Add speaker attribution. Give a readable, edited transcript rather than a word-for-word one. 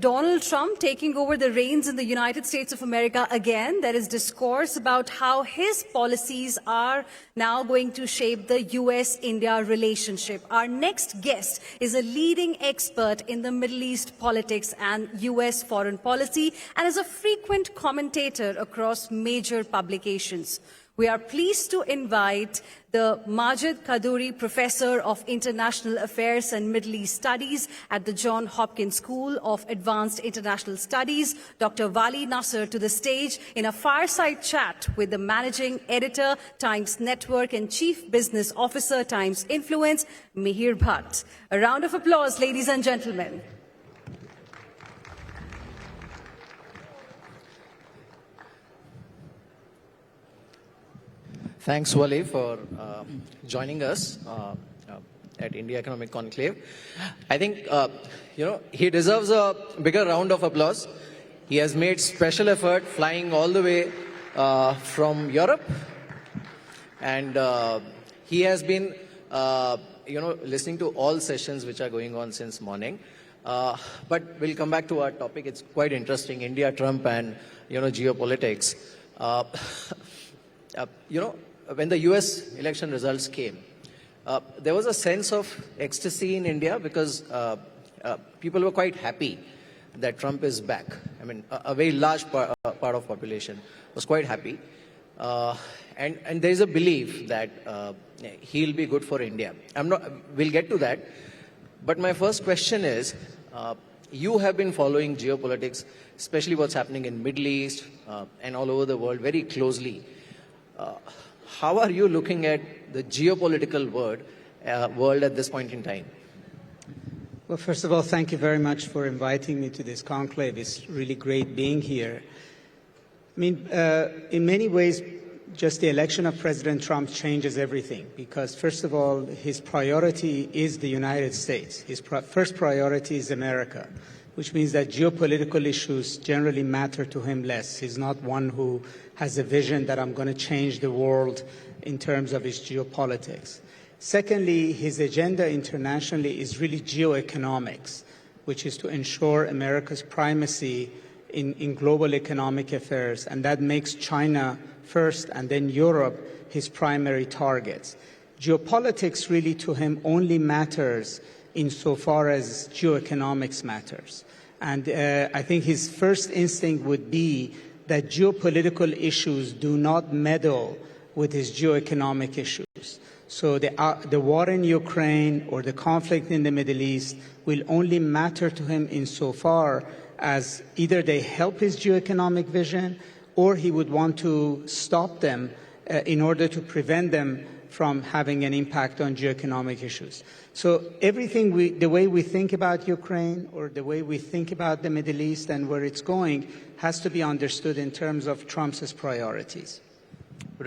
Speaker 1: Donald Trump taking over the reins in the United States of America again, there is discourse about how his policies are now going to shape the US-India relationship. Our next guest is a leading expert in the Middle East politics and US foreign policy and is a frequent commentator across major publications. We are pleased to invite the Majid Kaduri Professor of International Affairs and Middle East Studies at the John Hopkins School of Advanced International Studies, Dr. Vali Nasr, to the stage in a fireside chat with the Managing Editor, Times Network, and Chief Business Officer, Times Influence, Mihir Bhatt. A round of applause, ladies and gentlemen.
Speaker 2: Thanks, Vali, for joining us at India Economic Conclave. I think, he deserves a bigger round of applause. He has made special effort flying all the way from Europe. And he has been, listening to all sessions which are going on since morning. But we'll come back to our topic. It's quite interesting, India, Trump, and, geopolitics. When the US election results came, there was a sense of ecstasy in India because people were quite happy that Trump is back. I mean, a very large part of population was quite happy. And there is a belief that he'll be good for India. We'll get to that. But my first question is, you have been following geopolitics, especially what's happening in Middle East and all over the world very closely. How are you looking at the geopolitical world at this point in time?
Speaker 3: Well, first of all, thank you very much for inviting me to this conclave. It's really great being here. I mean, in many ways, just the election of President Trump changes everything because, first of all, his priority is the United States. His first priority is America, which means that geopolitical issues generally matter to him less. He's not one who has a vision that I'm going to change the world in terms of his geopolitics. Secondly, his agenda internationally is really geoeconomics, which is to ensure America's primacy in global economic affairs, and that makes China first and then Europe his primary targets. Geopolitics really to him only matters insofar as geoeconomics matters. And I think his first instinct would be that geopolitical issues do not meddle with his geoeconomic issues. So the war in Ukraine or the conflict in the Middle East will only matter to him insofar as either they help his geoeconomic vision or he would want to stop them in order to prevent them from having an impact on geoeconomic issues. So everything the way we think about Ukraine or the way we think about the Middle East and where it's going has to be understood in terms of Trump's priorities.
Speaker 2: Right.